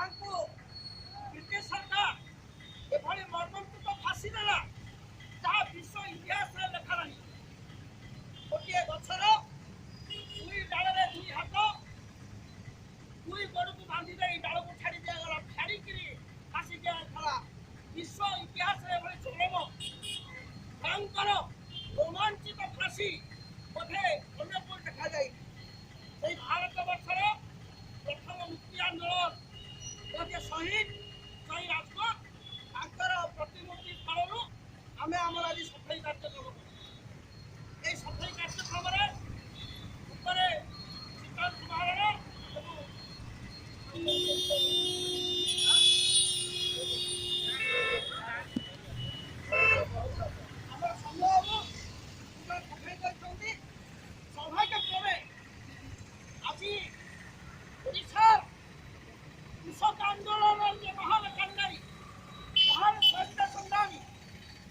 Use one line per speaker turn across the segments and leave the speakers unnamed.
ତାଙ୍କୁ ବ୍ରିଟିଶ ସରକାର ଏଭଳି ମର୍ମନ୍ତୁଦ ଫାଶୀ ଦେଲା ଯାହା ବିଶ୍ୱ ଇତିହାସରେ ଲେଖା ନାହିଁ। ଗୋଟିଏ ଗଛର ଦୁଇ ଡାଳରେ ଦୁଇ ହାତ, ଦୁଇ ଗୋଡ଼କୁ ବାନ୍ଧି ଦେଇ ଡାଳକୁ ଛାଡ଼ି ଦିଆଗଲା, ଛାଡ଼ିକିରି ଫାଶୀ ଦିଆଗଲା। ବିଶ୍ୱ ଇତିହାସରେ ଏଭଳି ଚରମ ଭୟଙ୍କର ରୋମାଞ୍ଚିତ ଫାଶୀ ବୋଧେ ଅନ୍ୟ କୋଉଠି ଦେଖାଯାଇନି। ସେଇ ଭାରତ ବର୍ଷର ପ୍ରଥମ ମୁକ୍ତି ଆନ୍ଦୋଳନ ଯେ ଶହୀଦ ରାଜଗୁରୁ ତାଙ୍କର ପ୍ରତିମୂର୍ତ୍ତି ସ୍ଥଳରୁ ଆମେ ଆମର ଆଜି ସଫେଇ କାର୍ଯ୍ୟକ୍ରମ କରୁ। এই সফাই কার্যক্রমে উপরে শীতল মহারণা এবং আমার সম্ভব সফাই করছেন সৌভাগ্যক্রমে আজি ওড়িশার কৃষক আন্দোলনের যে মহান কান্ডারী মহান স্বাধীনতা সংগ্রামী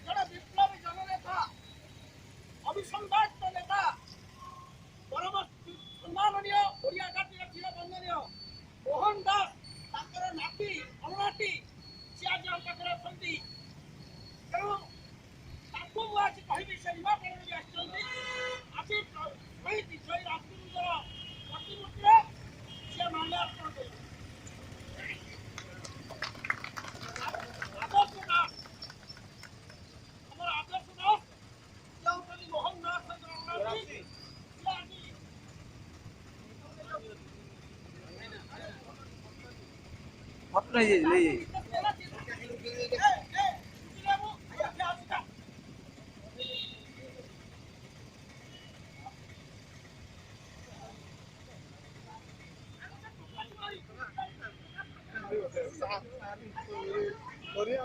জনে বিপ্লবী জননেতা অবিসংবাদিত নেতা পরম সম্মাননীয় ওড়িয়া জাতির চিরবন্দনীয় মোহন দাস তাଙ୍କର ନାତି ଅନୁନାତି ସେ ଆଜି ଆମ ପାଖରେ ଅଛନ୍ତି। ତେଣୁ ତାଙ୍କୁ ମୁଁ ଆଜି କହିବି ସେ ନିମାପଡ଼ାରୁ ଆସିଛନ୍ତି। ଆଜି ଶହୀଦ ରାଜଗୁରୁଙ୍କର ପ୍ରତିମୂର୍ତ୍ତିରେ ସେ ମାଲ୍ୟାର୍ପଣ କରିବେ। ଆଦର୍ଶ ଦାସ ଆମର ଆଦର୍ଶ ଦାସ ହେଉଛନ୍ତି ମୋହନ ଦାସଙ୍କର ଅନୁନାତି।
ଫଟୋ ନେଇ
Korea